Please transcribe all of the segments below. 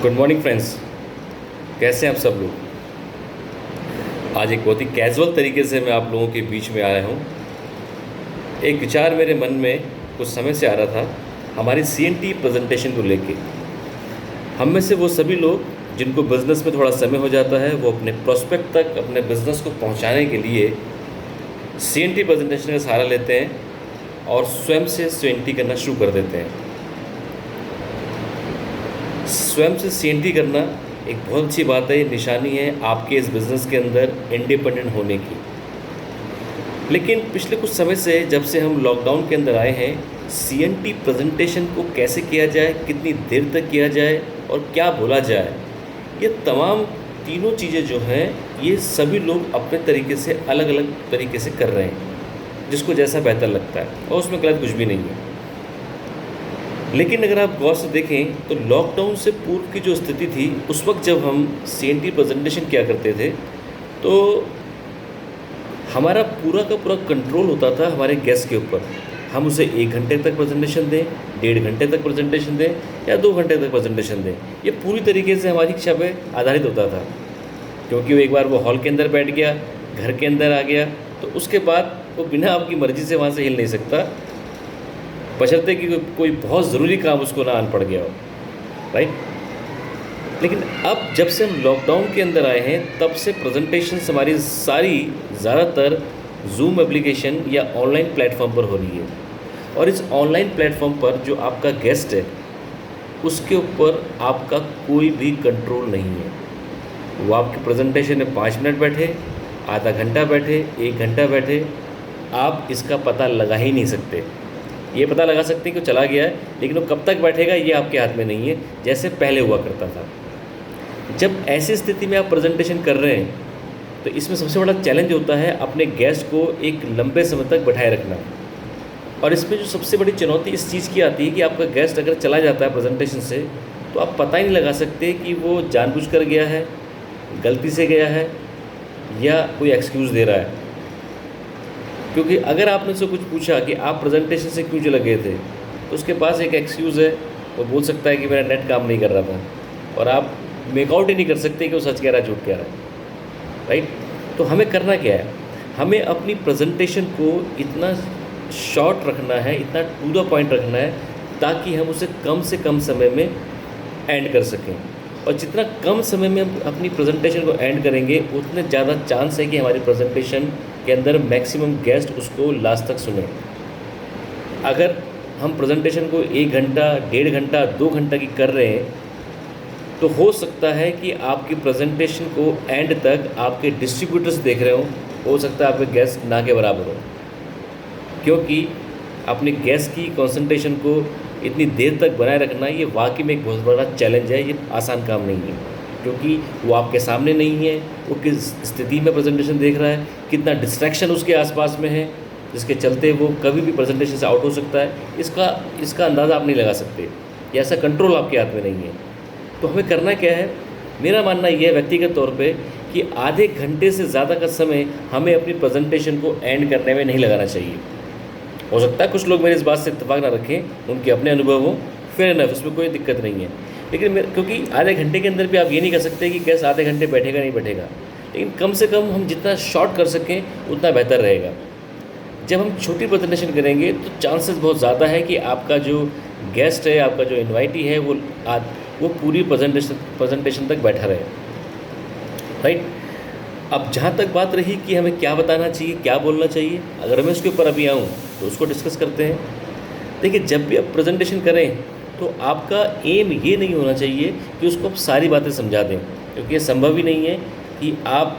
Good morning friends. कैसे हैं आप सब लोग। आज एक बहुत ही कैजुअल तरीके से मैं आप लोगों के बीच में आया हूँ। एक विचार मेरे मन में कुछ समय से आ रहा था हमारी CNT प्रेजेंटेशन को लेके। हम में से वो सभी लोग जिनको बिज़नेस में थोड़ा समय हो जाता है वो अपने प्रोस्पेक्ट तक अपने बिज़नेस को पहुँचाने के लिए CNT प्रेजेंटेशन का सहारा लेते हैं और स्वयं से CNT करना शुरू कर देते हैं। स्वयं से CNT करना एक बहुत अच्छी बात है, निशानी है आपके इस बिज़नेस के अंदर इंडिपेंडेंट होने की। लेकिन पिछले कुछ समय से जब से हम लॉकडाउन के अंदर आए हैं, CNT प्रेजेंटेशन को कैसे किया जाए, कितनी देर तक किया जाए और क्या बोला जाए, ये तमाम तीनों चीज़ें जो हैं ये सभी लोग अपने तरीके से अलग अलग तरीके से कर रहे हैं, जिसको जैसा बेहतर लगता है और उसमें गलत कुछ भी नहीं है। लेकिन अगर आप गौर से देखें तो लॉकडाउन से पूर्व की जो स्थिति थी उस वक्त जब हम CNT प्रेजेंटेशन किया करते थे तो हमारा पूरा का पूरा कंट्रोल होता था हमारे गेस्ट के ऊपर। हम उसे 1 घंटे तक प्रेजेंटेशन दें, 1.5 घंटे तक प्रेजेंटेशन दें या 2 घंटे तक प्रेजेंटेशन दें, ये पूरी तरीके से हमारी इच्छा पे आधारित होता था। क्योंकि वो एक बार वो हॉल के अंदर बैठ गया, घर के अंदर आ गया, तो उसके बाद वो बिना आपकी मर्ज़ी से वहाँ से हिल नहीं सकता, बशर्ते कि कोई बहुत ज़रूरी काम उसको ना आन पड़ गया हो, राइट। लेकिन अब जब से हम लॉकडाउन के अंदर आए हैं तब से प्रेजेंटेशंस हमारी सारी ज़्यादातर जूम एप्लीकेशन या ऑनलाइन प्लेटफॉर्म पर हो रही है। और इस ऑनलाइन प्लेटफॉर्म पर जो आपका गेस्ट है उसके ऊपर आपका कोई भी कंट्रोल नहीं है। वो आपके प्रेजेंटेशन में 5 मिनट बैठे, आधा घंटा बैठे, 1 घंटा बैठे, आप इसका पता लगा ही नहीं सकते। ये पता लगा सकते हैं कि चला गया है, लेकिन वो कब तक बैठेगा ये आपके हाथ में नहीं है, जैसे पहले हुआ करता था। जब ऐसी स्थिति में आप प्रेजेंटेशन कर रहे हैं तो इसमें सबसे बड़ा चैलेंज होता है अपने गेस्ट को एक लंबे समय तक बैठाए रखना। और इसमें जो सबसे बड़ी चुनौती इस चीज़ की आती है कि आपका गेस्ट अगर चला जाता है प्रेजेंटेशन से तो आप पता ही नहीं लगा सकते कि वो जानबूझकर गया है, गलती से गया है या कोई एक्सक्यूज़ दे रहा है। क्योंकि अगर आपने उससे कुछ पूछा कि आप प्रेजेंटेशन से क्यों चले गए थे तो उसके पास एक एक्सक्यूज़ है, वो बोल सकता है कि मेरा नेट काम नहीं कर रहा था, और आप मेकआउट ही नहीं कर सकते कि वो सच कह रहा है झूठ कह रहा है, राइट। तो हमें करना क्या है, हमें अपनी प्रेजेंटेशन को इतना शॉर्ट रखना है, इतना टू द पॉइंट रखना है ताकि हम उसे कम से कम समय में एंड कर सकें। और जितना कम समय में हम अपनी प्रेजेंटेशन को एंड करेंगे उतने ज़्यादा चांस है कि हमारी प्रेजेंटेशन के अंदर मैक्सिमम गेस्ट उसको लास्ट तक सुने। अगर हम प्रेजेंटेशन को 1 घंटा, 1.5 घंटा, 2 घंटा की कर रहे हैं तो हो सकता है कि आपकी प्रेजेंटेशन को एंड तक आपके डिस्ट्रीब्यूटर्स देख रहे हो सकता है आपके गेस्ट ना के बराबर हो। क्योंकि अपने गेस्ट की कंसंट्रेशन को इतनी देर तक बनाए रखना ये वाकई में एक बहुत बड़ा चैलेंज है, ये आसान काम नहीं है। क्योंकि वो आपके सामने नहीं है, वो किस स्थिति में प्रेजेंटेशन देख रहा है, कितना डिस्ट्रैक्शन उसके आसपास में है जिसके चलते वो कभी भी प्रेजेंटेशन से आउट हो सकता है, इसका अंदाज़ा आप नहीं लगा सकते, या ऐसा कंट्रोल आपके हाथ में नहीं है। तो हमें करना क्या है, मेरा मानना ये है व्यक्तिगत तौर पे कि आधे घंटे से ज़्यादा का समय हमें अपनी प्रेजेंटेशन को एंड करने में नहीं लगाना चाहिए। हो सकता है कुछ लोग मेरी इस बात से इत्तेफाक ना रखें, उनके अपने अनुभव हो, फेयर इनफ, उसमें कोई दिक्कत नहीं है। लेकिन क्योंकि आधे घंटे के अंदर भी आप ये नहीं कर सकते कि गेस्ट आधे घंटे बैठेगा नहीं बैठेगा, लेकिन कम से कम हम जितना शॉर्ट कर सकें उतना बेहतर रहेगा। जब हम छोटी प्रेजेंटेशन करेंगे तो चांसेस बहुत ज़्यादा है कि आपका जो गेस्ट है, आपका जो इन्वाइटी है वो पूरी प्रेजेंटेशन तक बैठा रहे, राइट। अब जहाँ तक बात रही कि हमें क्या बताना चाहिए, क्या बोलना चाहिए, अगर मैं उसके ऊपर अभी आऊँ तो उसको डिस्कस करते हैं। देखिए, जब भी आप प्रेजेंटेशन करें तो आपका एम ये नहीं होना चाहिए कि उसको आप सारी बातें समझा दें, क्योंकि ये संभव ही नहीं है कि आप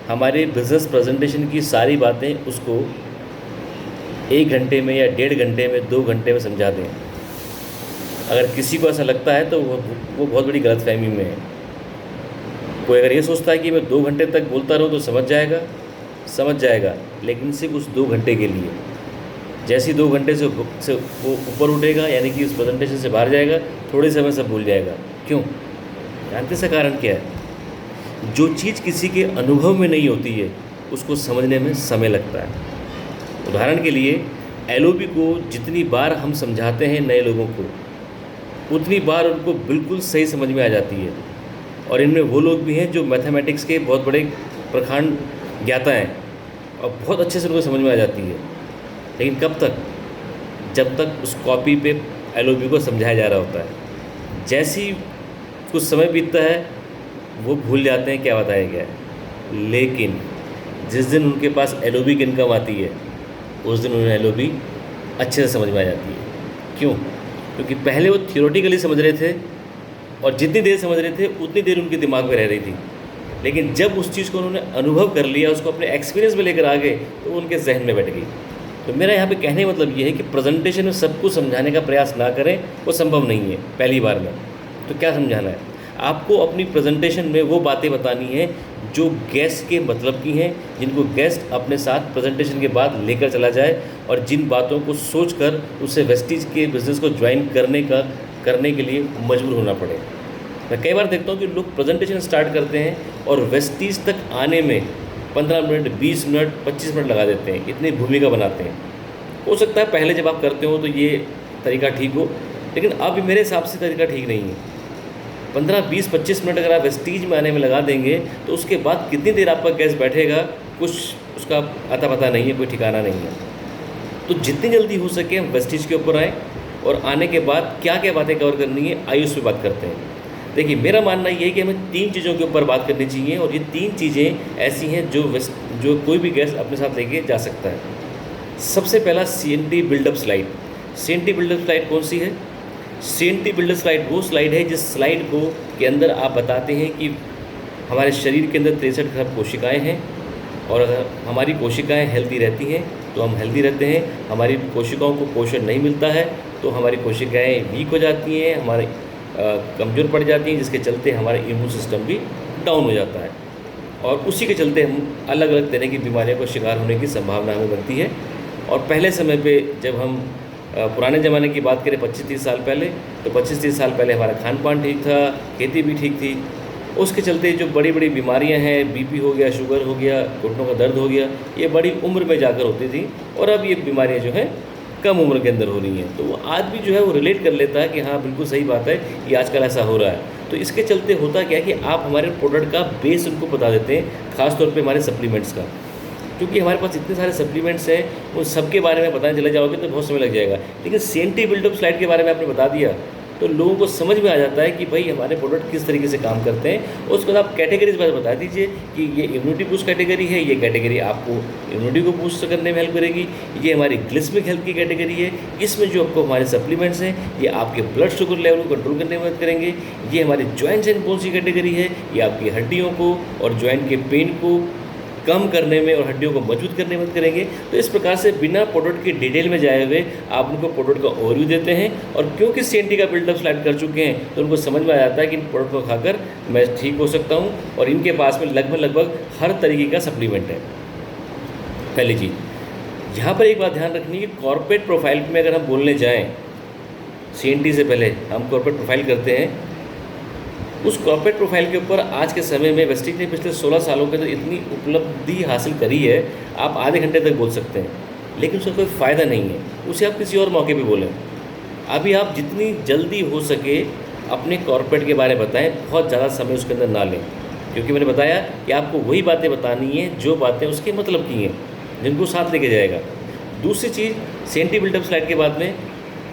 हमारे बिज़नेस प्रेजेंटेशन की सारी बातें उसको 1 घंटे में या 1.5 घंटे में, 2 घंटे में समझा दें। अगर किसी को ऐसा लगता है तो वो बहुत बड़ी गलतफहमी में है। कोई अगर ये सोचता है कि मैं 2 घंटे तक बोलता रहूँ तो समझ जाएगा, लेकिन सिर्फ उस 2 घंटे के लिए। जैसे ही 2 घंटे से वो ऊपर उठेगा, यानी कि उस प्रेजेंटेशन से बाहर जाएगा, थोड़े समय से भूल जाएगा। क्यों? जानते से कारण क्या है? जो चीज़ किसी के अनुभव में नहीं होती है उसको समझने में समय लगता है। उदाहरण के लिए LOP को जितनी बार हम समझाते हैं नए लोगों को, उतनी बार उनको बिल्कुल सही समझ में आ जाती है। और इनमें वो लोग भी हैं जो मैथमेटिक्स के बहुत बड़े प्रखंड ज्ञाता हैं और बहुत अच्छे से उनको समझ में आ जाती है। लेकिन कब तक? जब तक उस कॉपी पे एलओबी को समझाया जा रहा होता है। जैसे ही कुछ समय बीतता है वो भूल जाते हैं क्या बताया गया है। लेकिन जिस दिन उनके पास एलओबी की इनकम आती है उस दिन उन्हें एलओबी अच्छे से समझ में आ जाती है। क्यों? क्योंकि पहले वो थियोरेटिकली समझ रहे थे और जितनी देर समझ रहे थे उतनी देर उनके दिमाग में रह रही थी। लेकिन जब उस चीज़ को उन्होंने अनुभव कर लिया, उसको अपने एक्सपीरियंस में लेकर आ गए, तो वो उनके जहन में बैठ गई। तो मेरा यहाँ पे कहने का मतलब ये है कि प्रेजेंटेशन में सब कुछ समझाने का प्रयास ना करें, वो संभव नहीं है पहली बार में। तो क्या समझाना है? आपको अपनी प्रेजेंटेशन में वो बातें बतानी है जो गेस्ट के मतलब की हैं, जिनको गेस्ट अपने साथ प्रेजेंटेशन के बाद लेकर चला जाए और जिन बातों को सोचकर उसे वेस्टीज के बिज़नेस को ज्वाइन करने के लिए मजबूर होना पड़े। मैं कई बार देखता हूँ कि लोग प्रेजेंटेशन स्टार्ट करते हैं और वेस्टीज तक आने में 15 मिनट, 20 मिनट, 25 मिनट लगा देते हैं, इतनी भूमिका बनाते हैं। हो सकता है पहले जब आप करते हो तो ये तरीका ठीक हो, लेकिन अब मेरे हिसाब से तरीका ठीक नहीं है। 15, 20, 25 मिनट अगर आप वेस्टीज में आने में लगा देंगे तो उसके बाद कितनी देर आपका गेस्ट बैठेगा कुछ उसका अता पता नहीं है, कोई ठिकाना नहीं है। तो जितनी जल्दी हो सके हम वेस्टीज के ऊपर आएँ और आने के बाद क्या क्या बातें कवर करनी है आइए उस पर बात करते हैं। देखिए, मेरा मानना ये है कि हमें 3 चीज़ों के ऊपर बात करनी चाहिए और ये 3 चीज़ें ऐसी हैं जो कोई भी गेस्ट अपने साथ लेके जा सकता है। सबसे पहला CNT buildup slide. CNT buildup slide कौन सी है? CNT बिल्डअप स्लाइड वो स्लाइड है जिस स्लाइड के अंदर आप बताते हैं कि हमारे शरीर के अंदर 63 खरब कोशिकाएँ हैं और अगर हमारी कोशिकाएँ हेल्दी रहती हैं तो हम हेल्दी रहते हैं। हमारी कोशिकाओं को पोषण नहीं मिलता है तो हमारी कोशिकाएँ वीक हो जाती हैं, हमारे कमज़ोर पड़ जाती हैं, जिसके चलते हमारा इम्यून सिस्टम भी डाउन हो जाता है और उसी के चलते हम अलग अलग तरह की बीमारियों का शिकार होने की संभावना हमें बनती है। और पहले समय पे जब हम पुराने ज़माने की बात करें 25-30 साल पहले, तो 25-30 साल पहले हमारा खान पान ठीक था, खेती भी ठीक थी। उसके चलते जो बड़ी बड़ी बीमारियां हैं, BP हो गया, शुगर हो गया, घुटनों का दर्द हो गया, ये बड़ी उम्र में जाकर होती थी और अब ये बीमारियां जो हैं कम उम्र के अंदर हो रही हैं। तो वो आदमी जो है वो रिलेट कर लेता है कि हाँ बिल्कुल सही बात है, ये आजकल ऐसा हो रहा है। तो इसके चलते होता क्या है कि आप हमारे प्रोडक्ट का बेस उनको बता देते हैं, ख़ासतौर पे हमारे सप्लीमेंट्स का। क्योंकि हमारे पास इतने सारे सप्लीमेंट्स हैं, उन सब के बारे में बताने चले जाओगे तो बहुत समय लग जाएगा। लेकिन CNT बिल्डअप स्लाइड के बारे में आपने बता दिया तो लोगों को समझ में आ जाता है कि भाई हमारे प्रोडक्ट किस तरीके से काम करते हैं। उसके बाद आप कैटेगरीज बारे बता दीजिए कि ये इम्यूनिटी बूस्ट कैटेगरी है, ये कैटेगरी आपको इम्यूनिटी को बूस्ट करने में हेल्प करेगी, ये हमारी ग्लिसमिक हेल्थ की कैटेगरी है, इसमें जो आपको हमारे सप्लीमेंट्स हैं ये आपके ब्लड शुगर लेवल को कंट्रोल करने में मदद करेंगे, ये हमारी जॉइंट्स एंड बोन्स की कैटेगरी है, ये आपकी हड्डियों को और जॉइंट के पेन को कम करने में और हड्डियों को मजबूत करने में मदद करेंगे। तो इस प्रकार से बिना प्रोडक्ट की डिटेल में जाए हुए आप उनको प्रोडक्ट का ओवरव्यू देते हैं और क्योंकि CNT का बिल्डअप स्लाइड कर चुके हैं तो उनको समझ में आ जाता है कि इन प्रोडक्ट को खाकर मैं ठीक हो सकता हूँ और इनके पास में लगभग हर तरीके का सप्लीमेंट है। पहली चीज़ यहाँ पर एक बात ध्यान रखनी है कि कॉर्पोरेट प्रोफाइल में अगर हम बोलने जाएँ, CNT से पहले हम कॉर्पोरेट प्रोफाइल करते हैं। उस कॉर्पोरेट प्रोफाइल के ऊपर आज के समय में वेस्टीज ने पिछले 16 सालों के अंदर इतनी उपलब्धि हासिल करी है, आप आधे घंटे तक बोल सकते हैं, लेकिन उसका कोई फ़ायदा नहीं है। उसे आप किसी और मौके पे बोलें। अभी आप जितनी जल्दी हो सके अपने कॉर्पोरेट के बारे में बताएं, बहुत ज़्यादा समय उसके अंदर ना लें, क्योंकि मैंने बताया कि आपको वही बातें बतानी है जो बातें उसके मतलब की हैं, जिनको साथ लेके जाएगा। दूसरी चीज़, CNT बिल्डअप स्लाइड के बाद में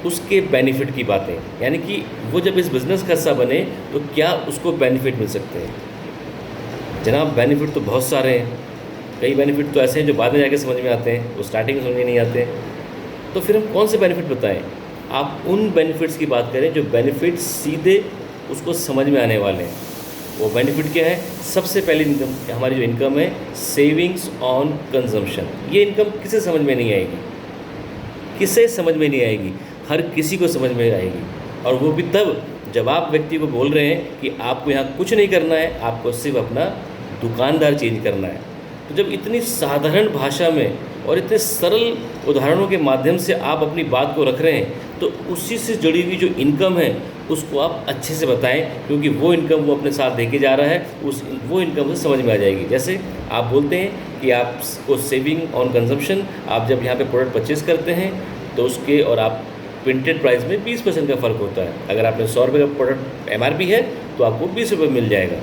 उसके बेनिफिट की बातें, यानी कि वो जब इस बिज़नेस का हिस्सा बने तो क्या उसको बेनिफिट मिल सकते हैं। जनाब, बेनिफिट तो बहुत सारे हैं, कई बेनिफिट तो ऐसे हैं जो बाद में जाके समझ में आते हैं, वो स्टार्टिंग में समझ में नहीं आते। तो फिर हम कौन से बेनिफिट बताएं? आप उन बेनिफिट्स की बात करें जो बेनिफिट सीधे उसको समझ में आने वाले हैं। वो बेनिफिट क्या है? सबसे पहली इनकम, हमारी जो इनकम है, सेविंग्स ऑन कंजम्पशन। ये इनकम किसे समझ में नहीं आएगी? किसे समझ में नहीं आएगी? हर किसी को समझ में आएगी, और वो भी तब जब आप व्यक्ति को बोल रहे हैं कि आपको यहाँ कुछ नहीं करना है, आपको सिर्फ अपना दुकानदार चेंज करना है। तो जब इतनी साधारण भाषा में और इतने सरल उदाहरणों के माध्यम से आप अपनी बात को रख रहे हैं, तो उसी से जुड़ी हुई जो इनकम है उसको आप अच्छे से बताएं, क्योंकि वो इनकम वो अपने साथ देके जा रहा है, वो इनकम से समझ में आ जाएगी। जैसे आप बोलते हैं कि आपको सेविंग ऑन कंजम्पशन, आप जब यहाँ पे प्रोडक्ट परचेज़ करते हैं तो उसके, और आप प्रिंटेड प्राइस में 20% का फ़र्क होता है। अगर आपने 100 रुपये का प्रोडक्ट MRP है तो आपको 20 रुपये मिल जाएगा,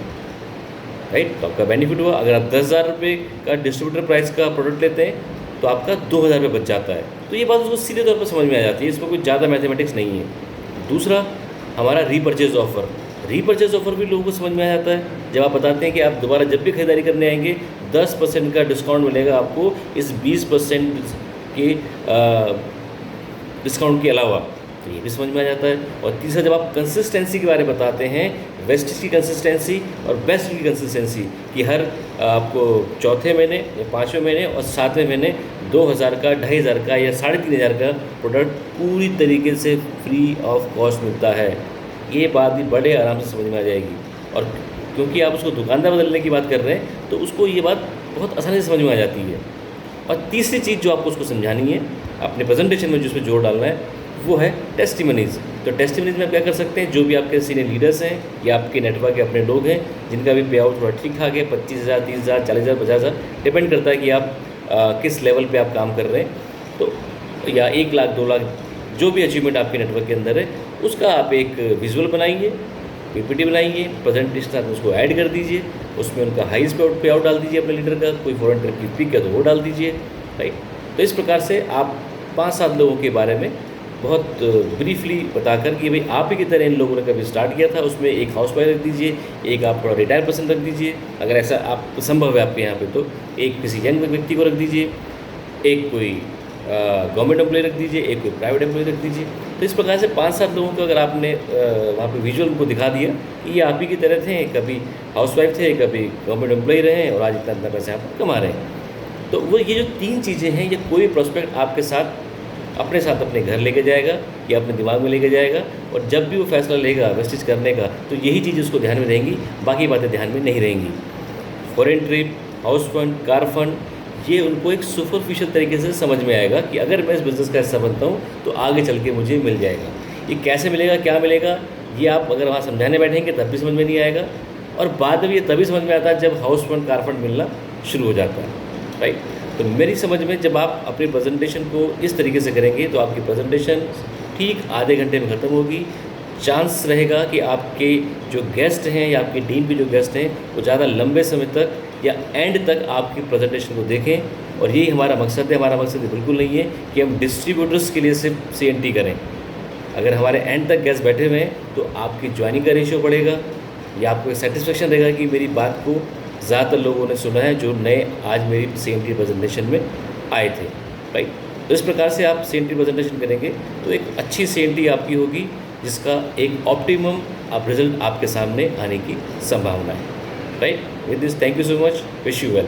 राइट। तो आपका बेनिफिट हुआ। अगर आप 10,000 रुपये का डिस्ट्रीब्यूटर प्राइस का प्रोडक्ट लेते हैं तो आपका 2,000 रुपये बच जाता है। तो ये बात उसको सीधे तौर पर समझ में आ जाती है, इसमें कोई ज़्यादा मैथमेटिक्स नहीं है। दूसरा, हमारा रीपर्चेज ऑफ़र। रीपर्चेज ऑफ़र भी लोगों को समझ में आ जाता है। जब आप बताते हैं कि आप दोबारा जब भी खरीदारी करने आएंगे 10% का डिस्काउंट मिलेगा आपको इस 20% के डिस्काउंट के अलावा, तो ये भी समझ में आ जाता है। और तीसरा, जब आप कंसिस्टेंसी के बारे में बताते हैं, वेस्टेज की कंसिस्टेंसी और बेस्ट की कंसिस्टेंसी, कि हर आपको चौथे महीने या 5वें महीने और 7वें महीने 2,000 का, 2,500 का या 3,500 का प्रोडक्ट पूरी तरीके से फ्री ऑफ कॉस्ट मिलता है, ये बात भी बड़े आराम से समझ में आ जाएगी। और क्योंकि आप उसको दुकानदार बदलने की बात कर रहे हैं तो उसको ये बात बहुत आसानी से समझ में आ जाती है। और तीसरी चीज़ जो आपको उसको समझानी है अपने प्रेजेंटेशन में, जिसमें जोर डालना है, वो है टेस्टिमनीज़। तो टेस्टिमनीज़ में आप क्या कर सकते हैं, जो भी आपके सीनियर लीडर्स हैं या आपके नेटवर्क के अपने लोग हैं जिनका भी पे आउट थोड़ा ठीक ठाक है, 25,000, 30,000, 40,000, 50,000, डिपेंड करता है कि आप किस लेवल पे आप काम कर रहे हैं। तो या 1 लाख, 2 लाख, जो भी अचीवमेंट आपके नेटवर्क के अंदर है, उसका आप एक विजुअल बनाइए, PPT बनाइए, प्रेजेंटेशन साथ उसको ऐड कर दीजिए, उसमें उनका हाईएस्ट पे आउट डाल दीजिए अपने लीडर का, कोई फॉरेन ट्रिप की पिक है तो वो डाल दीजिए, राइट। तो इस प्रकार से आप 5-7 लोगों के बारे में बहुत ब्रीफली बताकर कि भाई आप ही की तरह इन लोगों ने कभी स्टार्ट किया था, उसमें एक हाउस वाइफ रख दीजिए, एक आप थोड़ा रिटायर पर्सन रख दीजिए, अगर ऐसा आप संभव है आपके यहाँ पे, तो एक किसी यंग व्यक्ति को रख दीजिए, एक कोई गवर्नमेंट एम्प्लॉय रख दीजिए, एक कोई प्राइवेट एम्प्लॉय रख दीजिए। तो इस प्रकार से 5-7 लोगों को अगर आपने वहाँ पे विजुअल उनको दिखा दिया कि ये आप ही की तरह थे, कभी हाउसवाइफ थे, कभी गवर्नमेंट एम्प्लॉय रहे हैं और आज इतना पैसे आप कमा रहे हैं, तो वो ये जो 3 चीज़ें हैं, ये कोई प्रोस्पेक्ट आपके साथ अपने घर लेके जाएगा या अपने दिमाग में लेके जाएगा, और जब भी वो फैसला लेगा वेस्टेज करने का तो यही चीज़ उसको ध्यान में रहेंगी, बाकी बातें ध्यान में नहीं रहेंगी। Foreign trip, house fund, car fund, ये उनको एक सुपरफिशियल तरीके से समझ में आएगा कि अगर मैं इस बिज़नेस का हिस्सा बनता हूँ तो आगे चल के मुझे मिल जाएगा। ये कैसे मिलेगा, क्या मिलेगा, ये आप अगर वहाँ समझाने बैठेंगे तब भी समझ में नहीं आएगा, और बाद में ये तभी समझ में आता है जब हाउस फंड, कार फंड मिलना शुरू हो जाता है, राइट। तो मेरी समझ में जब आप अपनी प्रेजेंटेशन को इस तरीके से करेंगे तो आपकी प्रेजेंटेशन ठीक आधे घंटे में ख़त्म होगी। चांस रहेगा कि आपके जो गेस्ट हैं या आपकी टीम के जो गेस्ट हैं वो ज़्यादा लंबे समय तक या एंड तक आपकी प्रेजेंटेशन को देखें, और यही हमारा मकसद है। हमारा मकसद बिल्कुल नहीं है कि हम डिस्ट्रीब्यूटर्स के लिए सिर्फ CNT करें। अगर हमारे एंड तक गेस्ट बैठे हुए हैं तो आपकी ज्वाइनिंग का रेशियो बढ़ेगा, या आपको सेटिस्फेक्शन रहेगा कि मेरी बात को ज़्यादातर लोगों ने सुना है जो नए आज मेरी CNT प्रेजेंटेशन में आए थे, राइट। तो इस प्रकार से आप CNT प्रेजेंटेशन करेंगे तो एक अच्छी CNT आपकी होगी, जिसका एक ऑप्टिमम आप रिजल्ट आपके सामने आने की संभावना है, right. With this, thank you so much, wish you well.